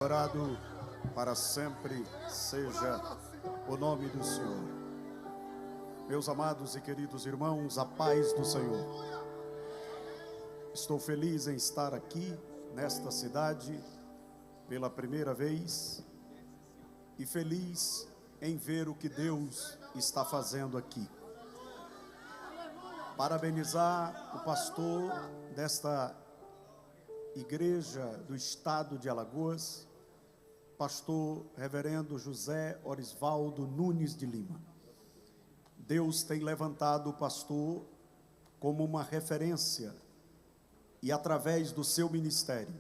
Adorado para sempre seja o nome do Senhor. Meus amados e queridos irmãos, a paz do Senhor. Estou feliz em estar aqui nesta cidade pela primeira vez e feliz em ver o que Deus está fazendo aqui. Parabenizar o pastor desta igreja do estado de Alagoas, pastor reverendo José Orisvaldo Nunes de Lima. Deus tem levantado o pastor como uma referência e através do seu ministério,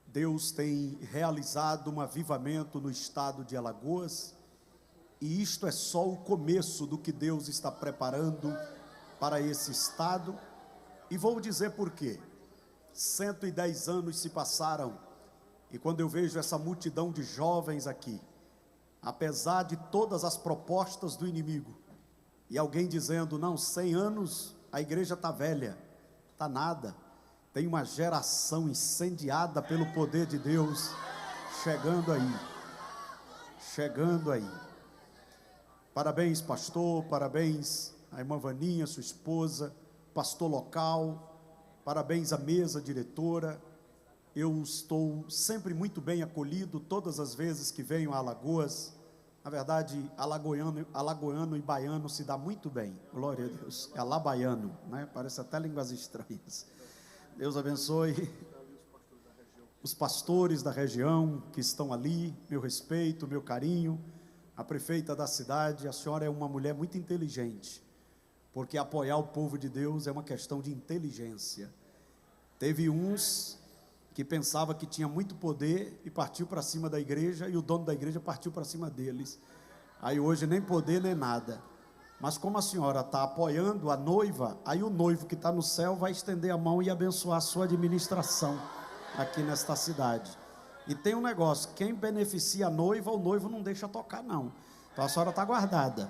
Deus tem realizado um avivamento no estado de Alagoas, e isto é só o começo do que Deus está preparando para esse estado. E vou dizer por quê. 110 anos se passaram, e quando eu vejo essa multidão de jovens aqui, apesar de todas as propostas do inimigo, e alguém dizendo, não, 100 anos, a igreja está velha, está nada, tem uma geração incendiada pelo poder de Deus, chegando aí. Parabéns, pastor, parabéns à irmã Vaninha, sua esposa, pastor local, parabéns à mesa diretora. Eu estou sempre muito bem acolhido todas as vezes que venho a Alagoas. Na verdade, alagoano e baiano se dá muito bem, glória a Deus. É alabaiano, né? Parece até línguas estranhas. Deus abençoe os pastores da região que estão ali, meu respeito, meu carinho. A prefeita da cidade, a senhora é uma mulher muito inteligente, porque apoiar o povo de Deus é uma questão de inteligência. Teve uns que pensava que tinha muito poder e partiu para cima da igreja, e o dono da igreja partiu para cima deles. Aí hoje nem poder nem nada. Mas como a senhora está apoiando a noiva, aí o noivo que está no céu vai estender a mão e abençoar a sua administração aqui nesta cidade. E tem um negócio, quem beneficia a noiva, o noivo não deixa tocar não. Então a senhora está guardada.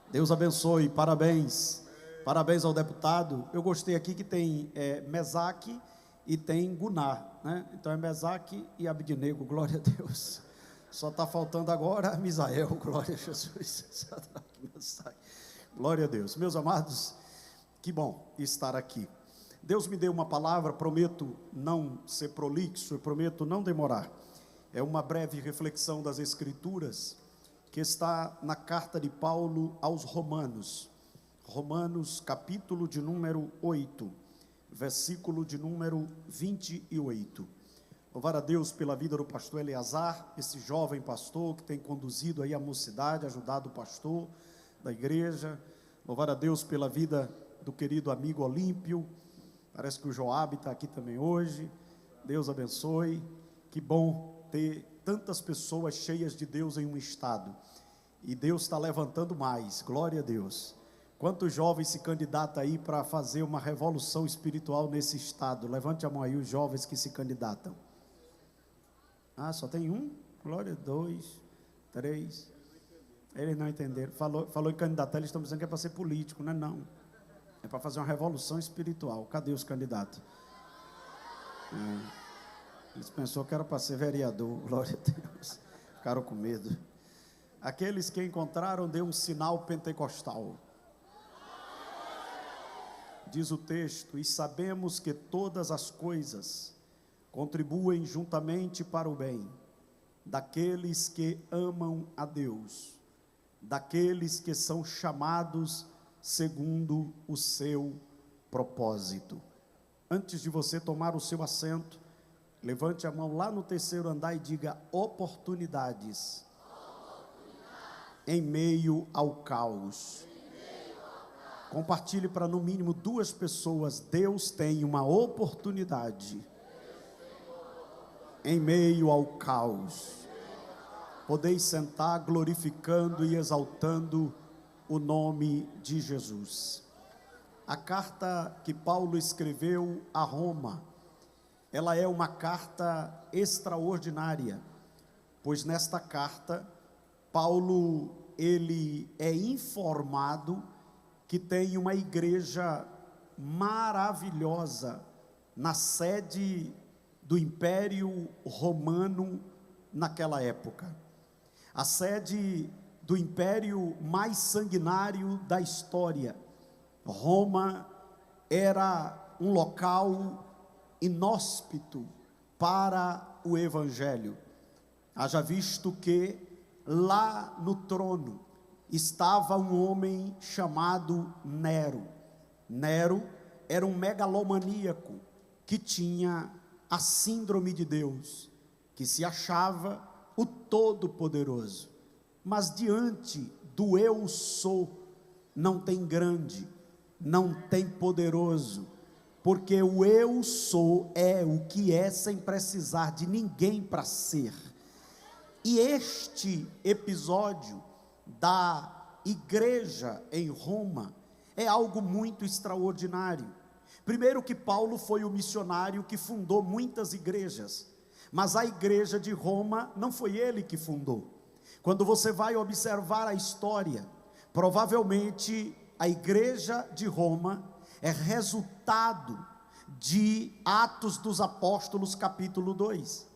Deus abençoe, parabéns. Parabéns ao deputado. Eu gostei aqui que tem Mesaque e tem Gunar, né? Então é Mesaque e Abednego, glória a Deus. Só está faltando agora Misael, glória a Jesus. Glória a Deus. Meus amados, que bom estar aqui. Deus me deu uma palavra, prometo não ser prolixo, eu prometo não demorar. É uma breve reflexão das Escrituras, que está na carta de Paulo aos Romanos. Romanos, capítulo de número 8, versículo de número 28. Louvar a Deus pela vida do pastor Eleazar, esse jovem pastor que tem conduzido aí a mocidade, ajudado o pastor da igreja. Louvar a Deus pela vida do querido amigo Olímpio. Parece que o Joabe está aqui também hoje. Deus abençoe. Que bom ter tantas pessoas cheias de Deus em um estado. E Deus está levantando mais, glória a Deus. Quantos jovens se candidatam aí para fazer uma revolução espiritual nesse estado? Levante a mão aí, os jovens que se candidatam. Ah, só tem um? Glória, 2, 3. Eles não entenderam. Falou em candidatar, eles estão dizendo que é para ser político, não é não. É para fazer uma revolução espiritual. Cadê os candidatos? Eles pensaram que era para ser vereador, glória a Deus. Ficaram com medo. Aqueles que encontraram, deu um sinal pentecostal. Diz o texto, e sabemos que todas as coisas contribuem juntamente para o bem daqueles que amam a Deus, daqueles que são chamados segundo o seu propósito. Antes de você tomar o seu assento, levante a mão lá no terceiro andar e diga oportunidades em meio ao caos. Compartilhe para no mínimo 2 pessoas. Deus tem uma oportunidade em meio ao caos. Podeis sentar glorificando e exaltando o nome de Jesus. A carta que Paulo escreveu a Roma, ela é uma carta extraordinária, pois nesta carta, Paulo, ele é informado que tem uma igreja maravilhosa na sede do Império Romano naquela época. A sede do império mais sanguinário da história. Roma era um local inóspito para o evangelho. Haja visto que lá no trono estava um homem chamado Nero. Nero era um megalomaníaco que tinha a síndrome de Deus, que se achava o Todo-Poderoso. Mas diante do eu sou, não tem grande, não tem poderoso, porque o eu sou é o que é sem precisar de ninguém para ser. E este episódio da igreja em Roma é algo muito extraordinário. Primeiro que Paulo foi o missionário que fundou muitas igrejas, mas a igreja de Roma não foi ele que fundou. Quando você vai observar a história, provavelmente a igreja de Roma é resultado de Atos dos Apóstolos capítulo 2.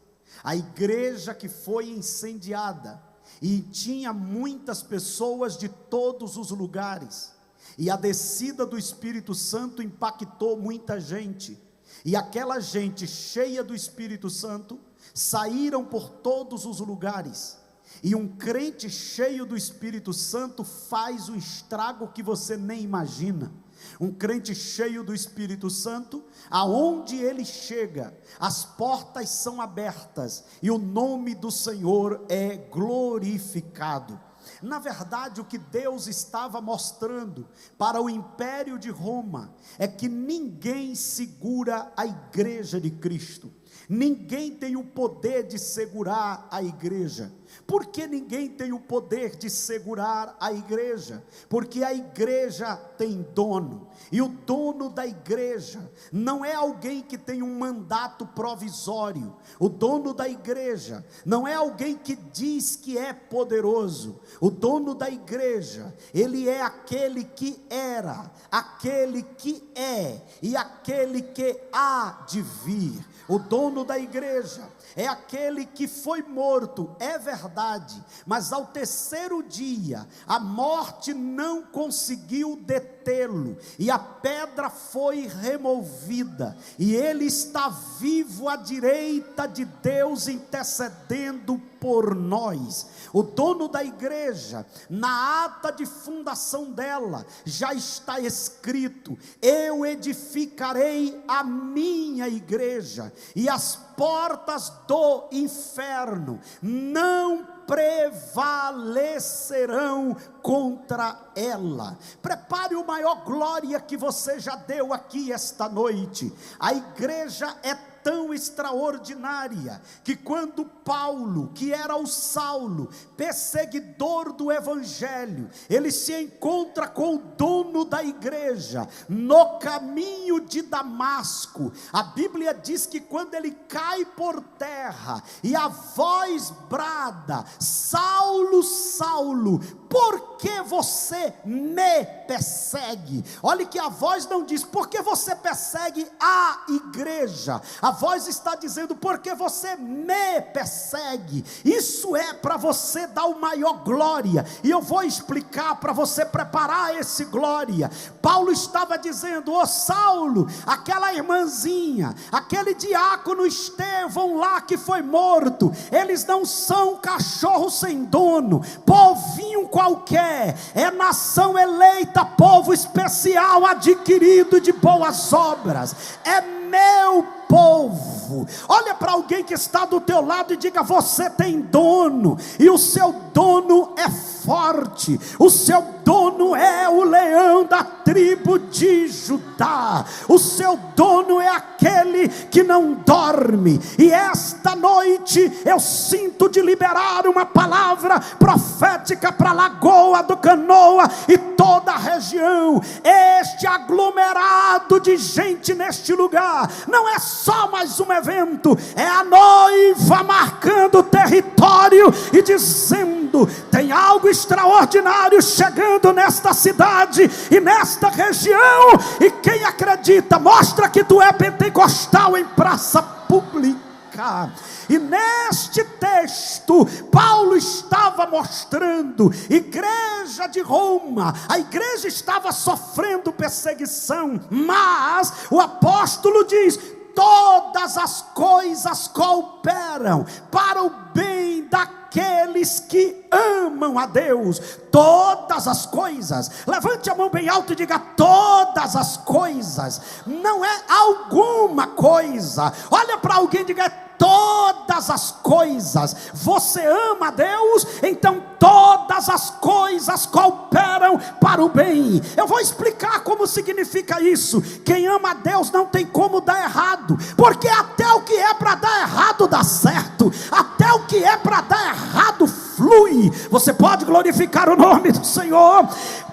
A igreja que foi incendiada e tinha muitas pessoas de todos os lugares, e a descida do Espírito Santo impactou muita gente, e aquela gente cheia do Espírito Santo saíram por todos os lugares. E um crente cheio do Espírito Santo faz o estrago que você nem imagina. Um crente cheio do Espírito Santo, aonde ele chega, as portas são abertas e o nome do Senhor é glorificado. Na verdade, o que Deus estava mostrando para o império de Roma é que ninguém segura a igreja de Cristo. Ninguém tem o poder de segurar a igreja. Por que ninguém tem o poder de segurar a igreja? Porque a igreja tem dono, e o dono da igreja não é alguém que tem um mandato provisório. O dono da igreja não é alguém que diz que é poderoso. O dono da igreja, ele é aquele que era, aquele que é e aquele que há de vir. O dono da igreja é aquele que foi morto, é verdade, mas ao terceiro dia, a morte não conseguiu detê-lo, e a pedra foi removida, e ele está vivo à direita de Deus, intercedendo por nós. O dono da igreja, na ata de fundação dela, já está escrito: eu edificarei a minha igreja, e as portas do inferno não prevalecerão contra ela. Prepare o maior glória que você já deu aqui esta noite. A igreja é tão extraordinária, que quando Paulo, que era o Saulo, perseguidor do evangelho, ele se encontra com o dono da igreja, no caminho de Damasco, a Bíblia diz que quando ele cai por terra, e a voz brada: Saulo, Saulo, por que você me persegue? Olhe que a voz não diz: por que você persegue a igreja? A voz está dizendo: porque você me persegue. Isso é para você dar o maior glória, e eu vou explicar para você preparar esse glória. Paulo estava dizendo: ô Saulo, aquela irmãzinha, aquele diácono Estevão lá que foi morto, eles não são cachorro sem dono, povinho qualquer, é nação eleita, povo especial, adquirido de boas obras, é meu povo. Olha para alguém que está do teu lado e diga: você tem dono, e o seu dono é forte, o seu dono é o leão da tribo de Judá, o seu dono é aquele que não dorme. E esta noite eu sinto de liberar uma palavra profética para a Lagoa do Canoa e toda a região. Este aglomerado de gente neste lugar não é só mais um evento, é a noiva marcando o território e dizendo: tem algo extraordinário chegando nesta cidade e nesta região. E quem acredita, mostra que tu é pentecostal em praça pública. cá. E neste texto, Paulo estava mostrando, igreja de Roma, a igreja estava sofrendo perseguição, mas o apóstolo diz: todas as coisas cooperam para o bem daqueles que amam a Deus. Todas as coisas, levante a mão bem alto e diga: todas as coisas, não é alguma coisa. Olha para alguém e diga: todas as coisas. Você ama a Deus, então todas as coisas cooperam para o bem. Eu vou explicar como significa isso. Quem ama a Deus não tem como dar errado, porque até o que é para dar errado dá certo, até o que é para dar errado flui. Você pode glorificar o nome do Senhor.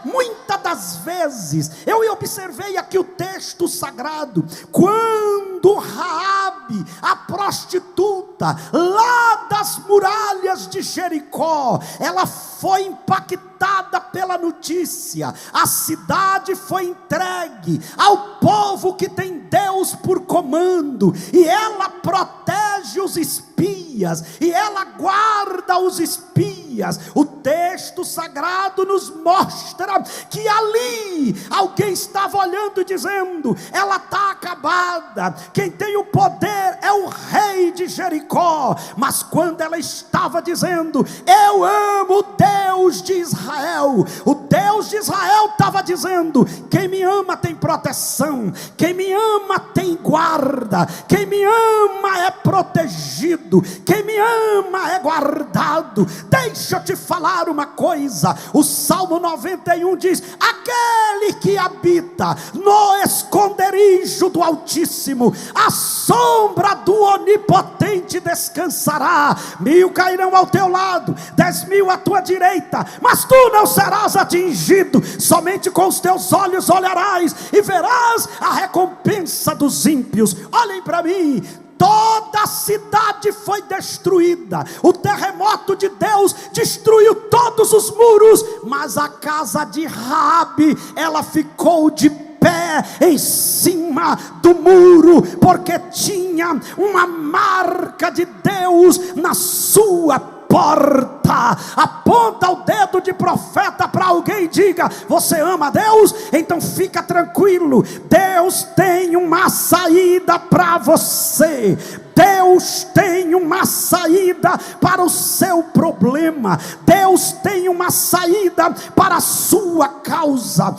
Muitas das vezes eu observei aqui o texto sagrado, quando Raabe, a prostituta lá das muralhas de Jericó, ela foi impactada pela notícia. A cidade foi entregue ao povo que tem Deus por comando, e ela protege os espias, e ela guarda os espias. O texto sagrado nos mostra que ali alguém estava olhando e dizendo: ela está acabada, quem tem o poder é o rei de Jericó. Mas quando ela estava dizendo: eu amo o Deus de Israel, o Deus de Israel estava dizendo: quem me ama tem proteção, quem me ama tem guarda, quem me ama é protegido, quem me ama é guardado. Deixa eu te falar uma coisa, o Salmo 91 diz: aquele que habita no esconderijo do Altíssimo, a sombra do Onipotente descansará. 1000 cairão ao teu lado, 10.000 à tua direita, mas tu não serás atingido. Somente com os teus olhos olharás e verás a recompensa dos ímpios. Olhem para mim, toda a cidade foi destruída, o terremoto de Deus destruiu todos os muros, mas a casa de Raabe, ela ficou de pé em cima do muro, porque tinha uma marca de Deus na sua porta. Aponta o dedo de profeta para alguém e diga: você ama a Deus? Então fica tranquilo, Deus tem uma saída para você. Deus tem uma saída para o seu problema. Deus tem uma saída para a sua causa.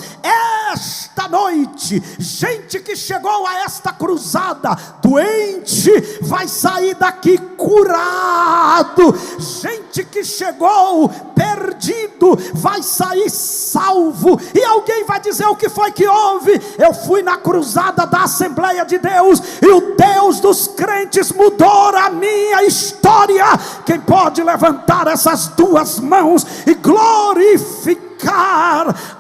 Esta noite, gente que chegou a esta cruzada doente vai sair daqui curado. Gente que chegou perdido vai sair salvo. E alguém vai dizer: o que foi que houve? Eu fui na cruzada da Assembleia de Deus e o Deus dos crentes mudou a minha história. Quem pode levantar essas duas mãos e glorificar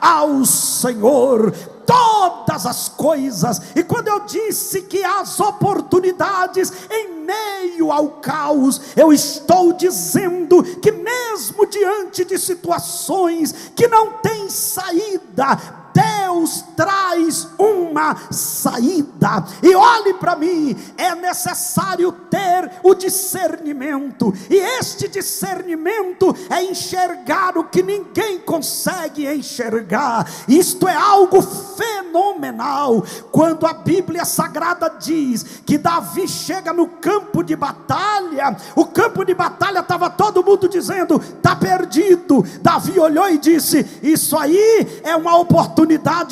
ao Senhor? Todas as coisas. E quando eu disse que as oportunidades em meio ao caos, eu estou dizendo que mesmo diante de situações que não têm saída, Deus traz uma saída. E olhe para mim, é necessário ter o discernimento, e este discernimento é enxergar o que ninguém consegue enxergar. Isto é algo fenomenal. Quando a Bíblia Sagrada diz que Davi chega no campo de batalha, o campo de batalha estava todo mundo dizendo: está perdido. Davi olhou e disse: isso aí é uma oportunidade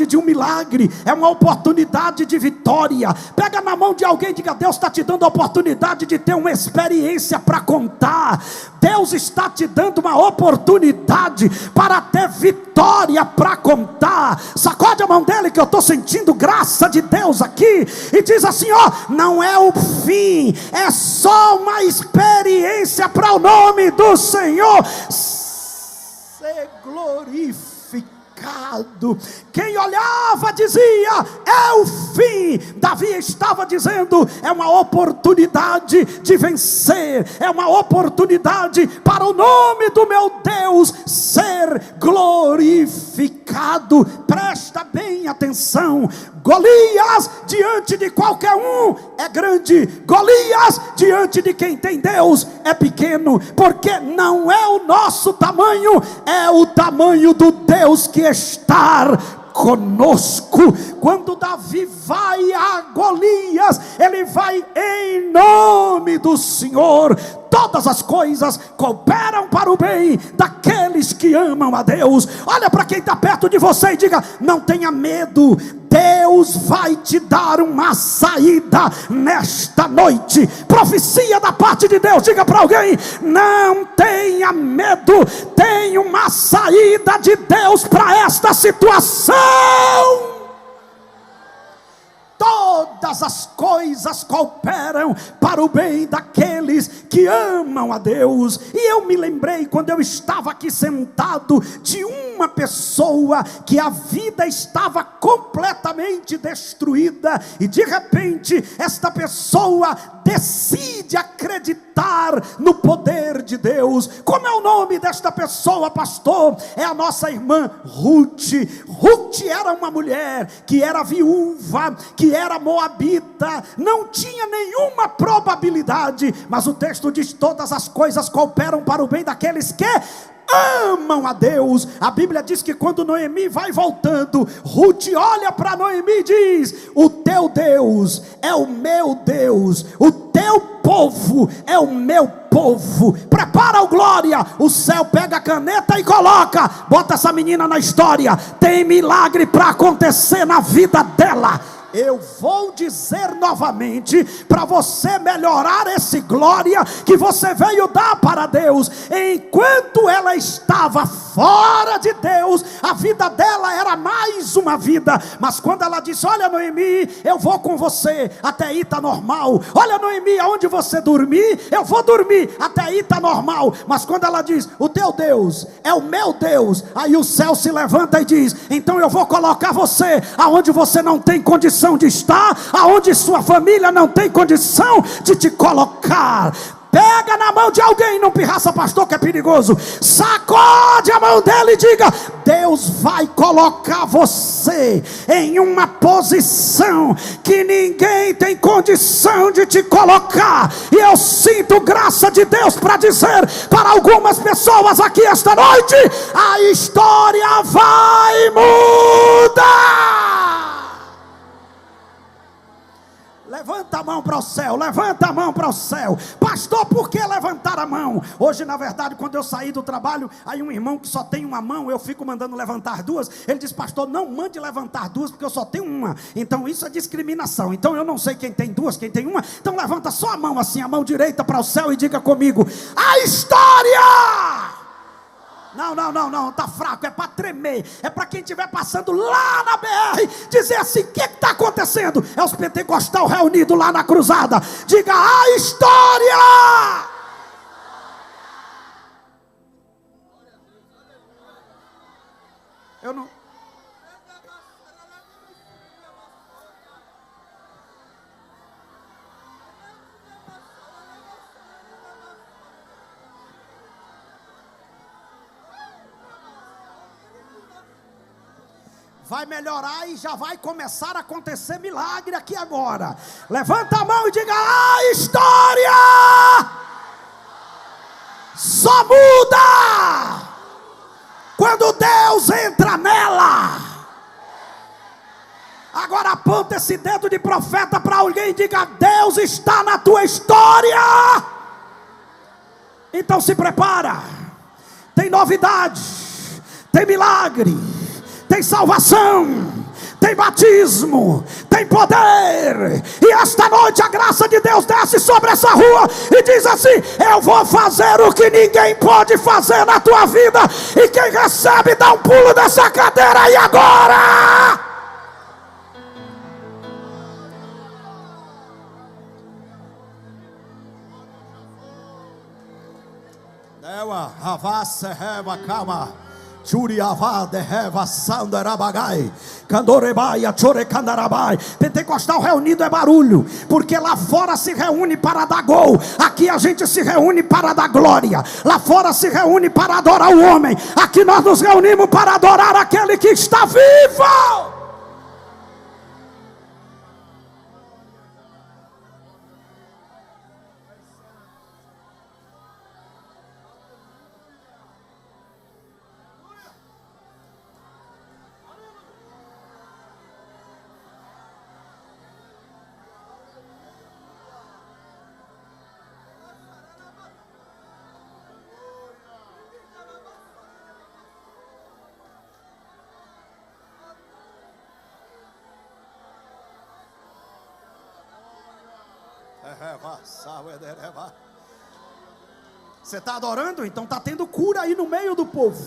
de um milagre, é uma oportunidade de vitória. Pega na mão de alguém e diga: Deus está te dando a oportunidade de ter uma experiência para contar. Deus está te dando uma oportunidade para ter vitória para contar. Sacode a mão dele, que eu estou sentindo graça de Deus aqui, e diz assim: ó, não é o fim, é só uma experiência para o nome do Senhor ser glorificado. Quem olhava dizia: é o fim. Davi estava dizendo: é uma oportunidade de vencer, é uma oportunidade para o nome do meu Deus ser glorificado. Presta bem atenção: Golias diante de qualquer um é grande, Golias diante de quem tem Deus é pequeno, porque não é o nosso tamanho, é o tamanho do Deus que está conosco. Quando Davi vai a Golias, ele vai em nome do Senhor. Todas as coisas cooperam para o bem daqueles que amam a Deus. Olha para quem está perto de você e diga: não tenha medo, Deus vai te dar uma saída nesta noite. Profecia da parte de Deus. Diga para alguém: não tenha medo, tem uma saída de Deus para esta situação. Todas as coisas cooperam para o bem daqueles que amam a Deus. E eu me lembrei, quando eu estava aqui sentado, de uma pessoa que a vida estava completamente destruída, e de repente esta pessoa decide acreditar no poder de Deus. Como é o nome desta pessoa, pastor? É a nossa irmã Ruth. Ruth era uma mulher que era viúva, que era moabita, não tinha nenhuma probabilidade, mas o texto diz: todas as coisas cooperam para o bem daqueles que amam a Deus. A Bíblia diz que quando Noemi vai voltando, Ruth olha para Noemi e diz: o teu Deus é o meu Deus, o teu povo é o meu povo. Prepara o glória. O céu pega a caneta e coloca: bota essa menina na história, tem milagre para acontecer na vida dela. Eu vou dizer novamente, para você melhorar esse glória que você veio dar para Deus. Enquanto ela estava fora de Deus, a vida dela era mais uma vida. Mas quando ela disse: olha, Noemi, eu vou com você, até aí está normal. Olha, Noemi, aonde você dormir, eu vou dormir, até aí está normal. Mas quando ela diz: o teu Deus é o meu Deus, aí o céu se levanta e diz: então eu vou colocar você aonde você não tem condição de estar, aonde sua família não tem condição de te colocar. Pega na mão de alguém, não pirraça, pastor, que é perigoso. Sacode a mão dele e diga: Deus vai colocar você em uma posição que ninguém tem condição de te colocar. E eu sinto graça de Deus para dizer para algumas pessoas aqui esta noite: a história vai mudar. Levanta a mão para o céu, levanta a mão para o céu. Pastor, por que levantar a mão? Hoje, na verdade, quando eu saí do trabalho, aí um irmão que só tem uma mão, eu fico mandando levantar duas. Ele diz: pastor, não mande levantar duas, porque eu só tenho uma. Então isso é discriminação. Então eu não sei quem tem duas, quem tem uma. Então levanta só a mão assim, a mão direita para o céu, e diga comigo: a história... Não, está fraco, é para tremer, é para quem estiver passando lá na BR, dizer assim: o que está acontecendo? É os pentecostal reunidos lá na cruzada. Diga: a história. Eu não... vai melhorar e já vai começar a acontecer milagre aqui agora. Levanta a mão e diga: a história só muda quando Deus entra nela. Agora aponta esse dedo de profeta para alguém e diga: Deus está na tua história. Então se prepara. Tem novidade, tem milagre, tem salvação, tem batismo, tem poder. E esta noite a graça de Deus desce sobre essa rua e diz assim: eu vou fazer o que ninguém pode fazer na tua vida. E quem recebe dá um pulo dessa cadeira aí agora. Pentecostal reunido é barulho, porque lá fora se reúne para dar gol, aqui a gente se reúne para dar glória. Lá fora se reúne para adorar o homem, aqui nós nos reunimos para adorar aquele que está vivo. Você está adorando? Então está tendo cura aí no meio do povo.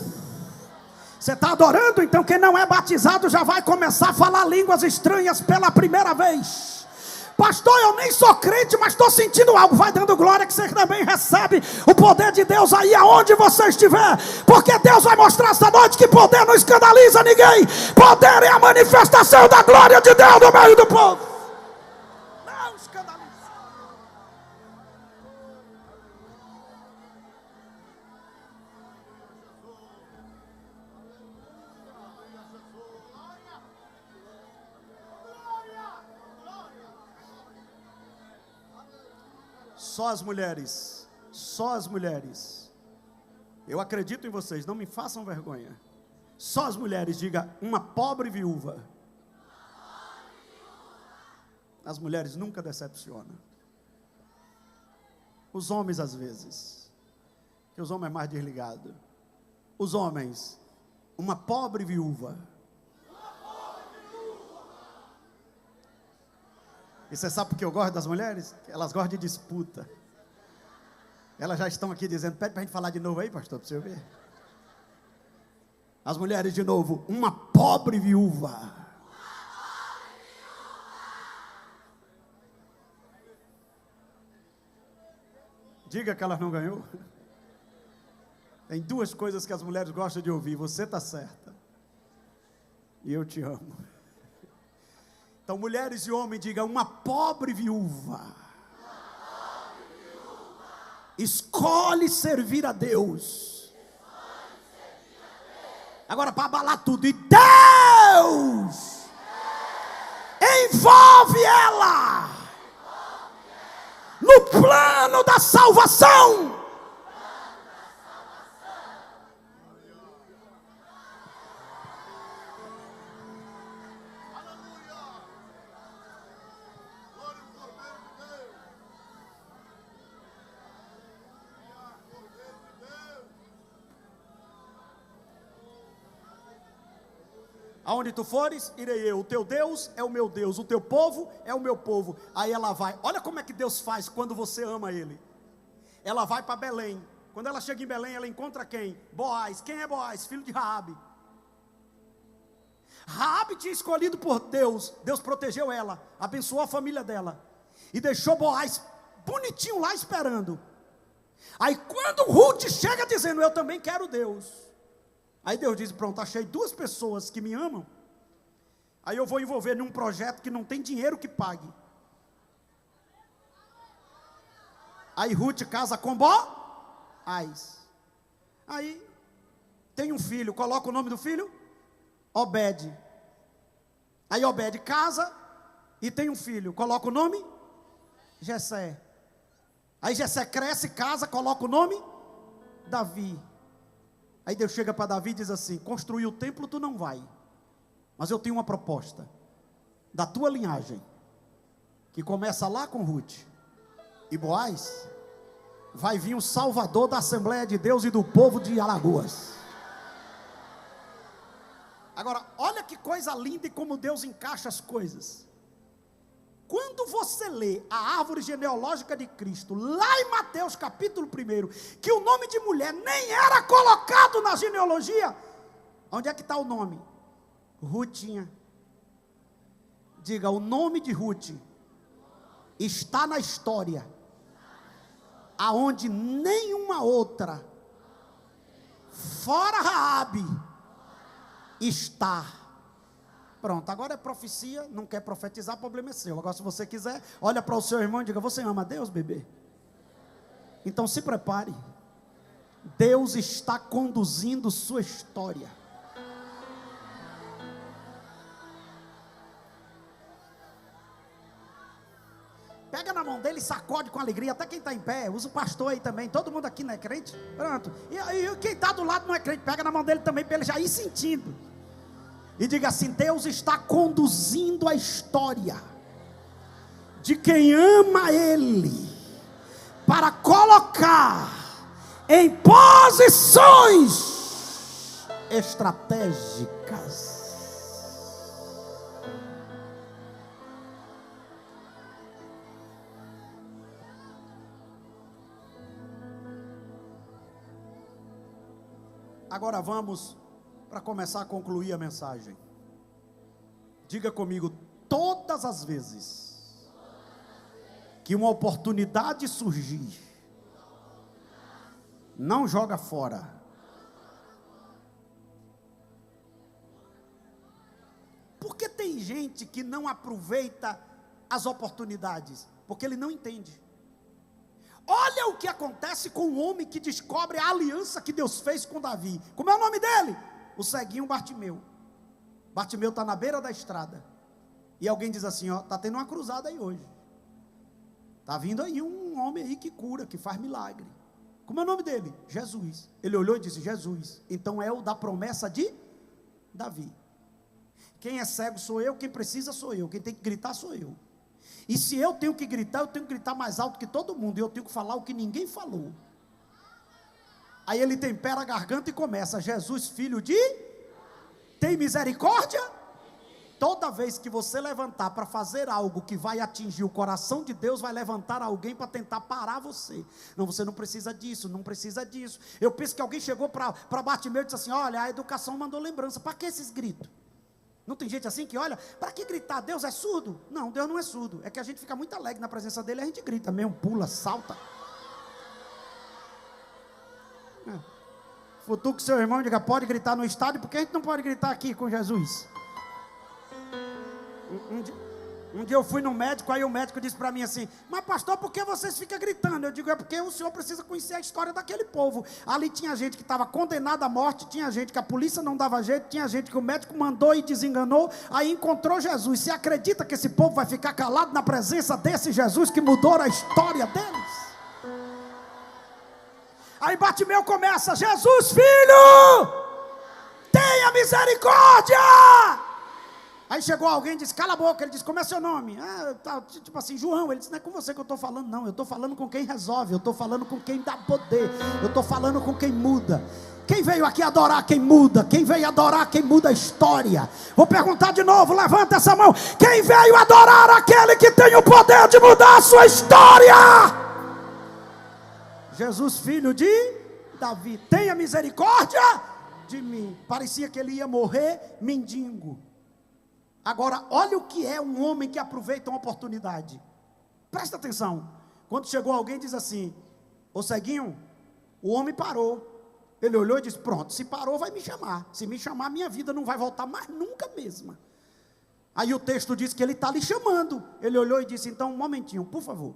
Você está adorando? Então quem não é batizado já vai começar a falar línguas estranhas pela primeira vez. Pastor, eu nem sou crente, mas estou sentindo algo. Vai dando glória que você também recebe o poder de Deus aí aonde você estiver. Porque Deus vai mostrar essa noite que poder não escandaliza ninguém. Poder é a manifestação da glória de Deus no meio do povo. Não escandaliza. Só as mulheres, só as mulheres. Eu acredito em vocês, não me façam vergonha. Só as mulheres, diga, uma pobre viúva. As mulheres nunca decepcionam. Os homens às vezes, que os homens é mais desligado. Os homens, uma pobre viúva. E você sabe por que eu gosto das mulheres? Elas gostam de disputa. Elas já estão aqui dizendo, pede para a gente falar de novo aí, pastor, para você ver. As mulheres de novo, uma pobre viúva. Diga que ela não ganhou. Tem duas coisas que as mulheres gostam de ouvir. Você está certa. E eu te amo. Então, mulheres e homens, digam, uma pobre viúva. Escolhe servir a Deus. Agora, para abalar tudo. E Deus envolve ela no plano da salvação. Aonde tu fores, irei eu. O teu Deus é o meu Deus, o teu povo é o meu povo. Aí ela vai. Olha como é que Deus faz quando você ama Ele. Ela vai para Belém. Quando ela chega em Belém, ela encontra quem? Boaz. Quem é Boaz? Filho de Raabe. Raabe tinha escolhido por Deus. Deus protegeu ela, abençoou a família dela e deixou Boaz bonitinho lá esperando. Aí quando Ruth chega dizendo, eu também quero Deus. Aí Deus diz, pronto, achei duas pessoas que me amam. Aí eu vou envolver num projeto que não tem dinheiro que pague. Aí Ruth casa com Boaz. Aí tem um filho, coloca o nome do filho? Obed. Aí Obed casa e tem um filho, coloca o nome? Jessé. Aí Jessé cresce, casa, coloca o nome? Davi. Aí Deus chega para Davi e diz assim, construir o templo tu não vai, mas eu tenho uma proposta, da tua linhagem, que começa lá com Ruth e Boaz, vai vir o Salvador da Assembleia de Deus e do povo de Alagoas. Agora, olha que coisa linda e como Deus encaixa as coisas. Quando você lê a árvore genealógica de Cristo, lá em Mateus capítulo 1, que o nome de mulher nem era colocado na genealogia, onde é que está o nome? Rutinha. Diga, o nome de Ruth está na história, aonde nenhuma outra fora Raabe, está. Pronto, agora é profecia, não quer profetizar, problema é seu. Agora se você quiser, olha para o seu irmão e diga: você ama a Deus, bebê? Então se prepare. Deus está conduzindo sua história. Pega na mão dele e sacode com alegria. Até quem está em pé, usa o pastor aí também. Todo mundo aqui não é crente? Pronto. E quem está do lado não é crente, pega na mão dele também, para ele já ir sentindo. E diga assim: Deus está conduzindo a história de quem ama Ele, para colocar em posições estratégicas. Agora vamos para começar a concluir a mensagem. Diga comigo: todas as vezes que uma oportunidade surgir, não joga fora. Por que tem gente que não aproveita as oportunidades? Porque ele não entende. Olha o que acontece com o homem que descobre a aliança que Deus fez com Davi. Como é o nome dele? O ceguinho Bartimeu. Bartimeu está na beira da estrada. E alguém diz assim: ó, está tendo uma cruzada aí hoje. Está vindo aí um homem aí que cura, que faz milagre. Como é o nome dele? Jesus. Ele olhou e disse: Jesus. Então é o da promessa de Davi. Quem é cego sou eu, quem precisa sou eu, quem tem que gritar sou eu. E se eu tenho que gritar, eu tenho que gritar mais alto que todo mundo, e eu tenho que falar o que ninguém falou. Aí ele tempera a garganta e começa: Jesus, filho de... tem misericórdia? Toda vez que você levantar para fazer algo que vai atingir o coração de Deus, vai levantar alguém para tentar parar você. Não, você não precisa disso, não precisa disso. Eu penso que alguém chegou para Bartimeu e disse assim: olha, a educação mandou lembrança. Para que esses gritos? Não tem gente assim que olha, para que gritar? Deus é surdo? Não, Deus não é surdo. É que a gente fica muito alegre na presença dele, a gente grita mesmo, pula, salta. Futuque seu irmão e diga: pode gritar no estádio, porque a gente não pode gritar aqui com Jesus. Um dia eu fui no médico, aí o médico disse para mim assim: mas pastor, por que vocês ficam gritando? Eu digo: é porque o senhor precisa conhecer a história daquele povo. Ali tinha gente que estava condenada à morte, tinha gente que a polícia não dava jeito, tinha gente que o médico mandou e desenganou, aí encontrou Jesus. Você acredita que esse povo vai ficar calado na presença desse Jesus que mudou a história deles? Aí Bartimeu começa: Jesus, filho, tenha misericórdia. Aí chegou alguém e disse: cala a boca. Ele disse: como é seu nome? Tipo assim, João. Ele disse: não é com você que eu estou falando, não. Eu estou falando com quem resolve, eu estou falando com quem dá poder, eu estou falando com quem muda. Quem veio aqui adorar quem muda? Quem veio adorar quem muda a história? Vou perguntar de novo, levanta essa mão. Quem veio adorar aquele que tem o poder de mudar a sua história? Jesus, filho de Davi, tenha misericórdia de mim. Parecia que ele ia morrer mendigo. Agora, olha o que é um homem que aproveita uma oportunidade. Presta atenção. Quando chegou alguém, diz assim: ô ceguinho, o homem parou. Ele olhou e disse: pronto, se parou vai me chamar. Se me chamar, minha vida não vai voltar mais nunca mesma. Aí o texto diz que ele está lhe chamando. Ele olhou e disse: então um momentinho, por favor.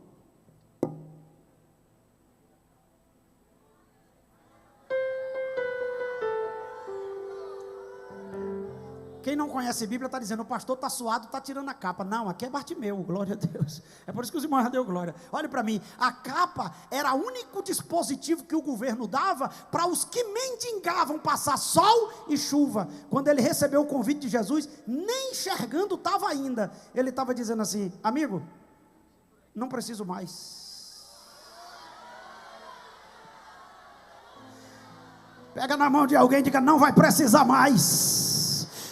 Quem não conhece a Bíblia está dizendo: o pastor está suado, está tirando a capa. Não, aqui é Bartimeu, glória a Deus. É por isso que os irmãos já deu glória. Olha para mim, a capa era o único dispositivo que o governo dava para os que mendigavam passar sol e chuva. Quando ele recebeu o convite de Jesus, nem enxergando estava ainda. Ele estava dizendo assim: amigo, não preciso mais. Pega na mão de alguém e diga: não vai precisar mais.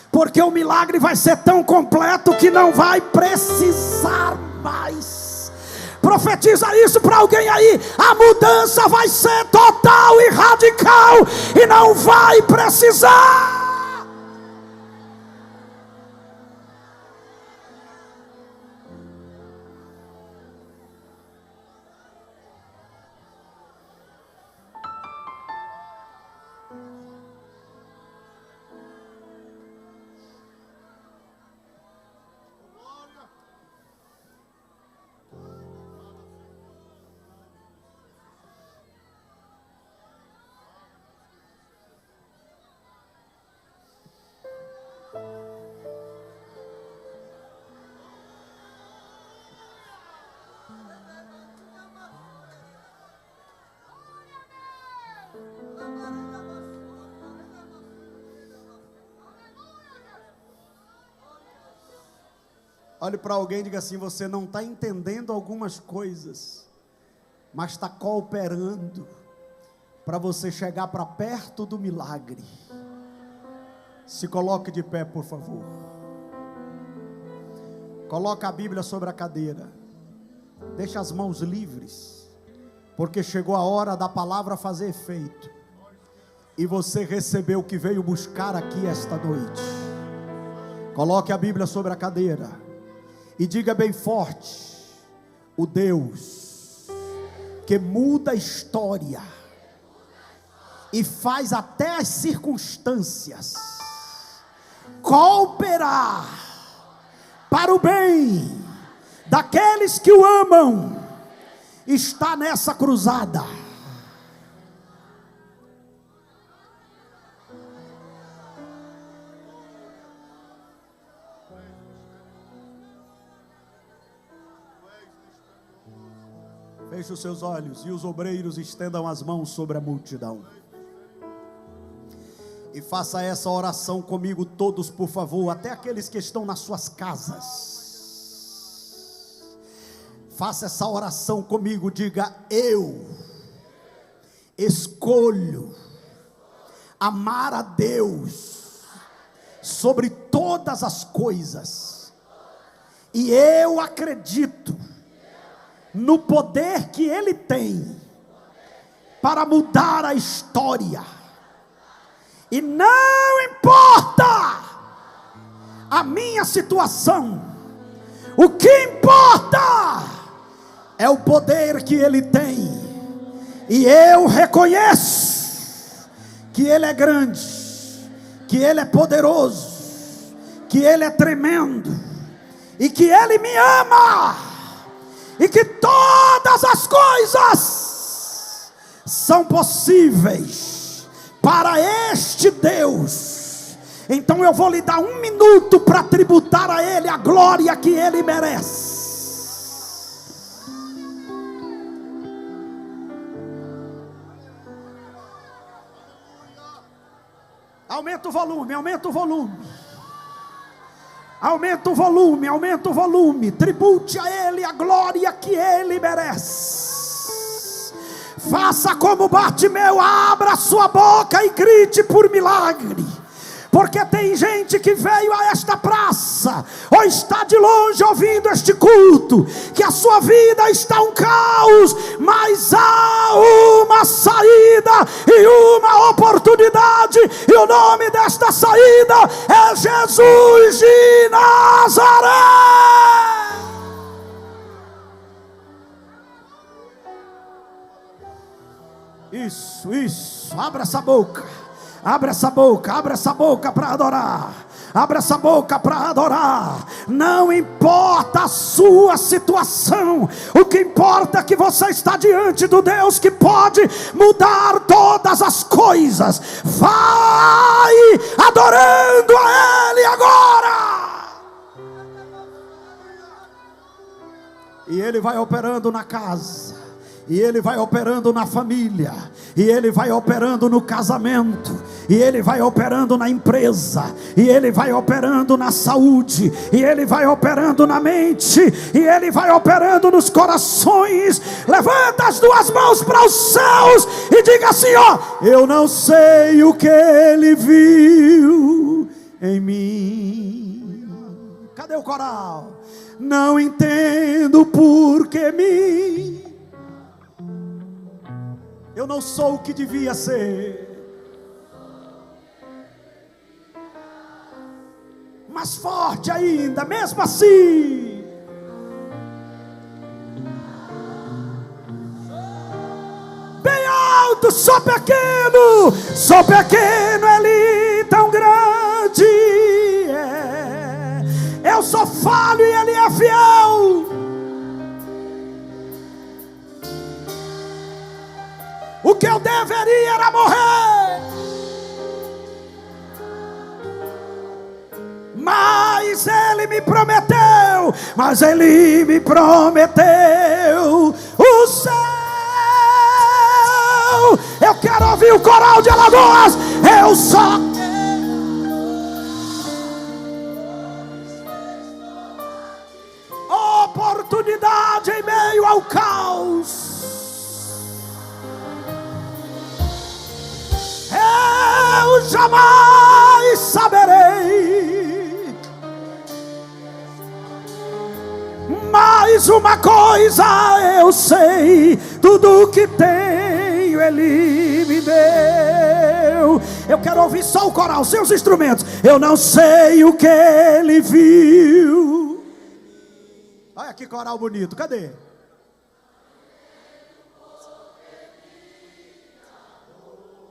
Porque o milagre vai ser tão completo que não vai precisar mais. Profetiza isso para alguém aí: a mudança vai ser total e radical e não vai precisar. Olhe para alguém e diga assim: você não está entendendo algumas coisas, mas está cooperando para você chegar para perto do milagre. Se coloque de pé, por favor. Coloca a Bíblia sobre a cadeira. Deixa as mãos livres, porque chegou a hora da palavra fazer efeito. E você recebeu o que veio buscar aqui esta noite. Coloque a Bíblia sobre a cadeira e diga bem forte: o Deus que muda a história e faz até as circunstâncias cooperar para o bem daqueles que o amam, está nessa cruzada. Feche os seus olhos e os obreiros estendam as mãos sobre a multidão. E faça essa oração comigo todos, por favor, até aqueles que estão nas suas casas. Faça essa oração comigo, diga: eu escolho amar a Deus sobre todas as coisas. E eu acredito no poder que Ele tem para mudar a história. E não importa a minha situação, o que importa é o poder que Ele tem. E eu reconheço que Ele é grande, que Ele é poderoso, que Ele é tremendo, e que Ele me ama, e que todas as coisas são possíveis para este Deus. Então eu vou lhe dar 1 minuto para tributar a Ele a glória que Ele merece. Aumenta o volume, aumenta o volume. Aumenta o volume, aumenta o volume. Tribute a Ele a glória que Ele merece. Faça como Bartimeu, abra sua boca e grite por milagre. Porque tem gente que veio a esta praça, ou está de longe ouvindo este culto, que a sua vida está um caos, mas há uma saída e uma oportunidade, e o nome desta saída é Jesus de Nazaré. Isso, abra essa boca. Abre essa boca, abre essa boca para adorar. Abre essa boca para adorar. Não importa a sua situação, o que importa é que você está diante do Deus que pode mudar todas as coisas. Vai adorando a Ele agora. E Ele vai operando na casa, e Ele vai operando na família, e Ele vai operando no casamento, e Ele vai operando na empresa, e Ele vai operando na saúde, e Ele vai operando na mente, e Ele vai operando nos corações. Levanta as duas mãos para os céus e diga assim: ó, eu não sei o que Ele viu em mim. Cadê o coral? Não entendo por que me... Eu não sou o que devia ser, mas forte ainda, mesmo assim. Bem alto, sou pequeno, Ele tão grande é. Eu sou falho e Ele é fiel. O que eu deveria era morrer, mas Ele me prometeu, o céu. Eu quero ouvir o coral de Alagoas. Eu só oportunidade em meio ao caos. Eu jamais saberei, mas uma coisa eu sei: tudo que tenho Ele me deu. Eu quero ouvir só o coral, seus instrumentos. Eu não sei o que Ele viu. Olha que coral bonito, cadê?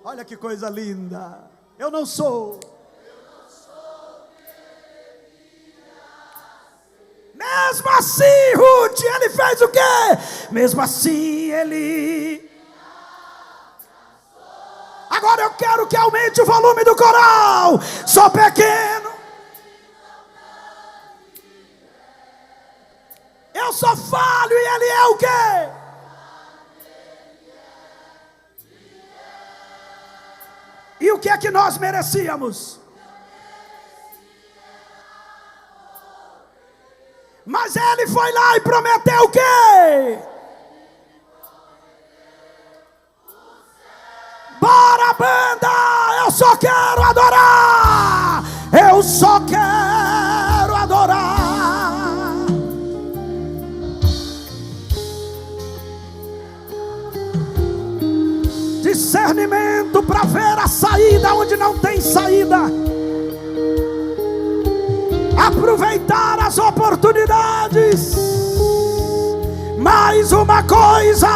Olha que coisa linda. Eu não sou. Mesmo assim, Ruth, ele fez o quê? Mesmo assim, ele... Agora eu quero que aumente o volume do coral. Sou pequeno. Eu sou falho e ele é o quê? E o que é que nós merecíamos? Mas ele foi lá e prometeu o quê? Bora, banda! Eu só quero adorar! Eu só quero adorar! Discernimento para ver a saída onde não tem saída. Aproveitar as oportunidades. Mais uma coisa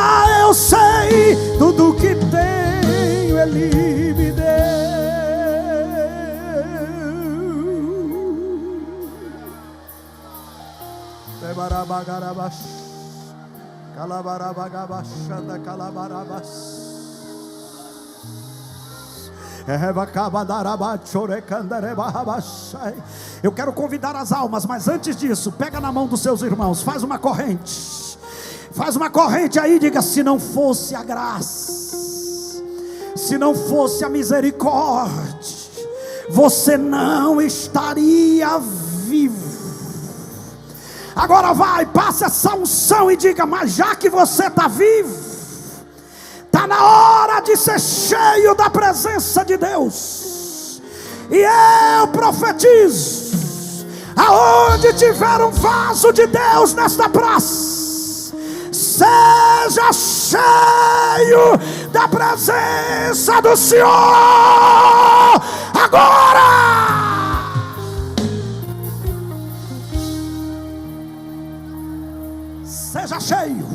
eu sei: tudo que tenho Ele me deu. Eu quero convidar as almas, mas antes disso, pega na mão dos seus irmãos, faz uma corrente. Faz uma corrente aí, diga: se não fosse a graça, se não fosse a misericórdia, você não estaria vivo. Agora vai, passa essa unção e diga: mas já que você está vivo, está na hora de ser cheio da presença de Deus. E eu profetizo: aonde tiver um vaso de Deus nesta praça, seja cheio da presença do Senhor agora. Seja cheio,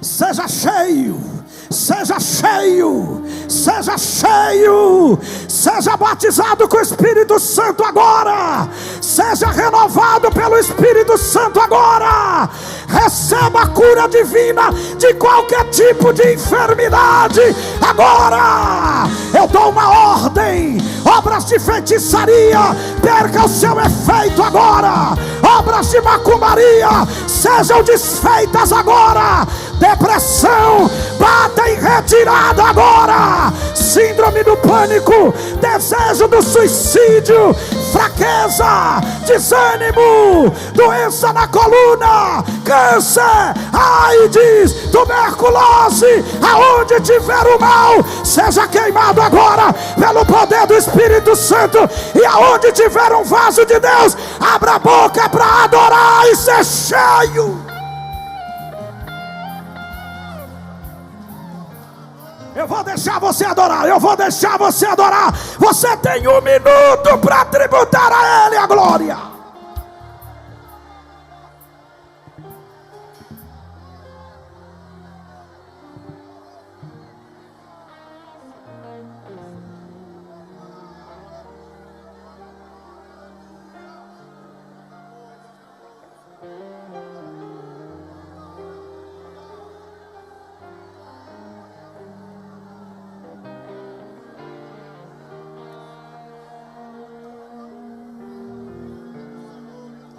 seja cheio, seja cheio, seja cheio, seja batizado com o Espírito Santo agora, seja renovado pelo Espírito Santo agora, receba a cura divina de qualquer tipo de enfermidade agora. Eu dou uma ordem: obras de feitiçaria perca o seu efeito agora, obras de macumbaria sejam desfeitas agora, depressão bata em retirada agora, síndrome do pânico, desejo do suicídio, fraqueza, desânimo, doença na coluna, câncer, AIDS, tuberculose, aonde tiver o mal, seja queimado agora pelo poder do Espírito Santo. E aonde tiver um vaso de Deus, abra a boca para adorar e ser cheio. Eu vou deixar você adorar, eu vou deixar você adorar. Você tem 1 minuto para tributar a Ele a glória.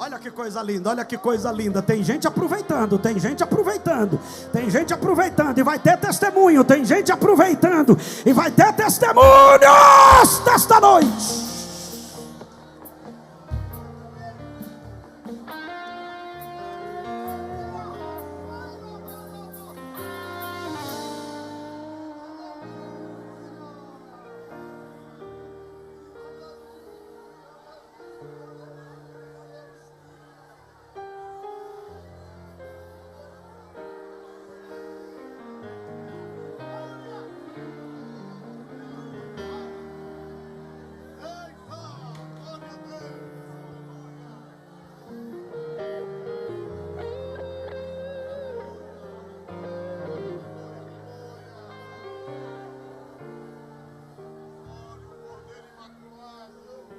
Olha que coisa linda, olha que coisa linda. Tem gente aproveitando, tem gente aproveitando, tem gente aproveitando e vai ter testemunho. Tem gente aproveitando e vai ter testemunhos desta noite.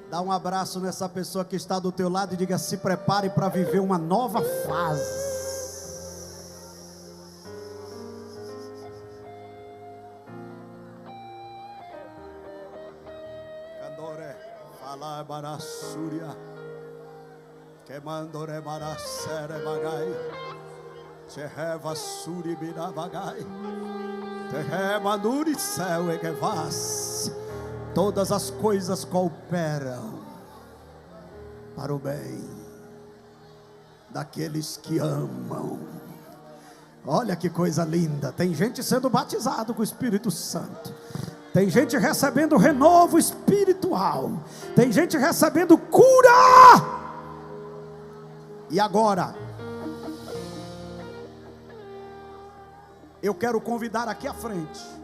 Dá um abraço nessa pessoa que está do teu lado e diga: se prepare para viver uma nova fase. Candore, fala barassuria, quemandore baracere bagai, cheheva suri birabagai, tehema nuri céu egevas. Todas as coisas cooperam para o bem daqueles que amam. Olha que coisa linda. Tem gente sendo batizado com o Espírito Santo. Tem gente recebendo renovo espiritual. Tem gente recebendo cura. E agora, eu quero convidar aqui à frente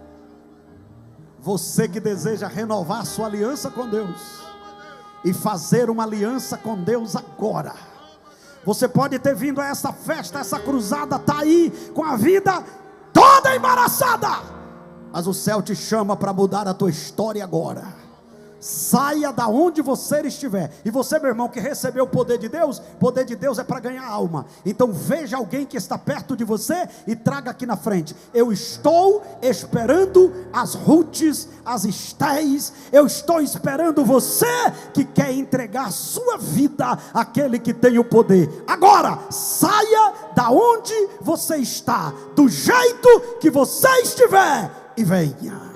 você que deseja renovar sua aliança com Deus e fazer uma aliança com Deus agora. Você pode ter vindo a essa festa, essa cruzada, está aí com a vida toda embaraçada, mas o céu te chama para mudar a tua história agora. Saia da onde você estiver. E você, meu irmão, que recebeu o poder de Deus é para ganhar alma. Então veja alguém que está perto de você e traga aqui na frente. Eu estou esperando as Ruths, as Estéis. Eu estou esperando você que quer entregar sua vida àquele que tem o poder. Agora, saia da onde você está, do jeito que você estiver, e venha.